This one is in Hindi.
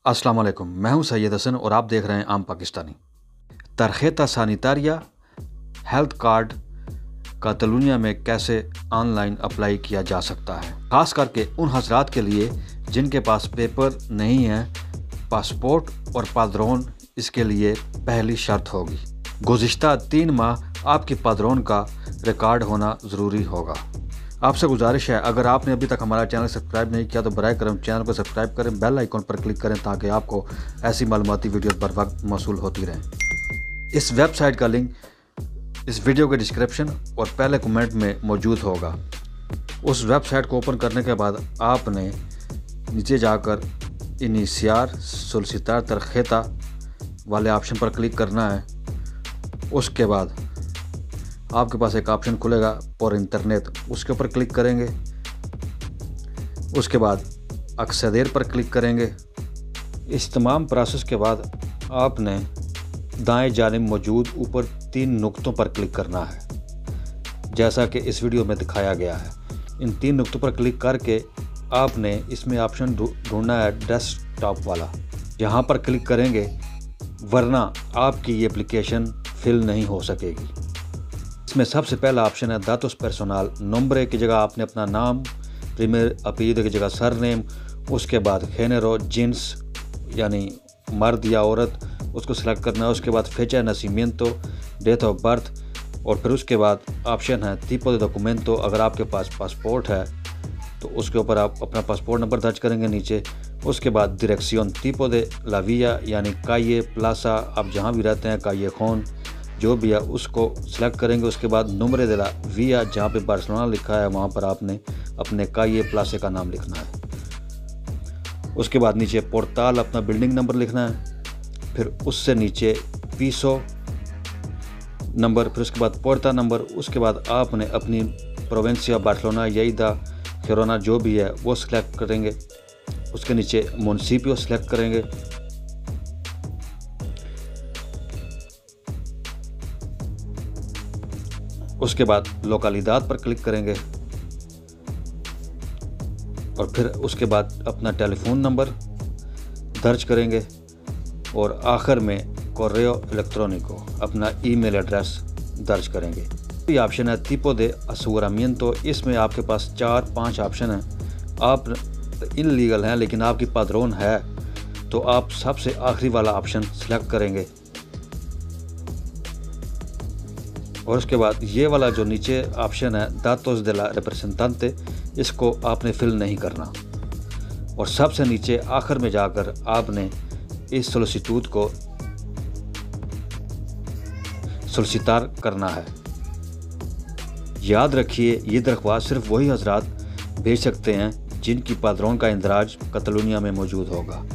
अस्सलाम वालेकुम, मैं हूं सैयद हसन और आप देख रहे हैं आम पाकिस्तानी। तरखेता सानितारिया हेल्थ कार्ड कातलूनिया में कैसे ऑनलाइन अप्लाई किया जा सकता है, खास करके उन हजरात के लिए जिनके पास पेपर नहीं है। पासपोर्ट और पादरोन इसके लिए पहली शर्त होगी। गुज़िश्ता 3 माह आपकी पादरोन का रिकॉर्ड होना ज़रूरी होगा। आपसे गुजारिश है, अगर आपने अभी तक हमारा चैनल सब्सक्राइब नहीं किया तो बराए करम चैनल को सब्सक्राइब करें, बेल आइकॉन पर क्लिक करें ताकि आपको ऐसी मालूमाती वीडियो बर वक्त मौसूल होती रहें। इस वेबसाइट का लिंक इस वीडियो के डिस्क्रिप्शन और पहले कमेंट में मौजूद होगा। उस वेबसाइट को ओपन करने के बाद आपने नीचे जाकर इनिशियार सोलिसिtar तरखेता वाले ऑप्शन पर क्लिक करना है। उसके बाद आपके पास एक ऑप्शन खुलेगा पर इंटरनेट, उसके ऊपर क्लिक करेंगे। उसके बाद अक्सदेर पर क्लिक करेंगे। इस तमाम प्रोसेस के बाद आपने दाएं जानिब मौजूद ऊपर 3 नुक्तों पर क्लिक करना है, जैसा कि इस वीडियो में दिखाया गया है। इन 3 नुक्तों पर क्लिक करके आपने इसमें ऑप्शन ढूंढना है डेस्कटॉप वाला, यहाँ पर क्लिक करेंगे, वरना आपकी ये एप्लीकेशन फिल नहीं हो सकेगी। इसमें सबसे पहला ऑप्शन है दातुस पर्सोनल। नंबर की जगह आपने अपना नाम, प्रीमियर अपीद की जगह सरनेम, उसके बाद género जिन्स यानी मर्द या औरत उसको सिलेक्ट करना है। उसके बाद fecha de nacimiento, date of birth, और फिर उसके बाद ऑप्शन है tipo de documento। अगर आपके पास पासपोर्ट है तो उसके ऊपर आप अपना पासपोर्ट नंबर दर्ज करेंगे नीचे। उसके बाद direction tipo de la vía यानी calle, प्लासा, आप जहाँ भी रहते हैं, callejón जो भी है उसको सिलेक्ट करेंगे। उसके बाद नंबर de la vía, जहाँ पे बार्सिलोना लिखा है वहाँ पर आपने अपने calle प्लासे का नाम लिखना है। उसके बाद नीचे पोर्टाल अपना बिल्डिंग नंबर लिखना है, फिर उससे नीचे पीसो नंबर, फिर उसके बाद पोर्टा नंबर। उसके बाद आपने अपनी प्रोविंसिया बार्सिलोना, येइदा, जिरोना जो भी है वो सिलेक्ट करेंगे। उसके नीचे मुनसिपियो सिलेक्ट करेंगे। उसके बाद लोकालिदाद पर क्लिक करेंगे और फिर उसके बाद अपना टेलीफोन नंबर दर्ज करेंगे और आखिर में कोर्रेओ इलेक्ट्रॉनिको अपना ईमेल एड्रेस दर्ज करेंगे। ये ऑप्शन है tipo de aseguramiento। इसमें आपके पास 4-5 ऑप्शन हैं। आप इनलीगल हैं लेकिन आपकी पादरोन है तो आप सबसे आखिरी वाला ऑप्शन सेलेक्ट करेंगे। और उसके बाद ये वाला जो नीचे ऑप्शन है datos de la representante, इसको आपने फिल नहीं करना। और सबसे नीचे आखिर में जाकर आपने इस सोलिसिट्यूड को सोलिसिटार करना है। याद रखिए, ये दरख्वास्त सिर्फ वही हजरात भेज सकते हैं जिनकी पादरोन का इंदराज कातलूनिया में मौजूद होगा।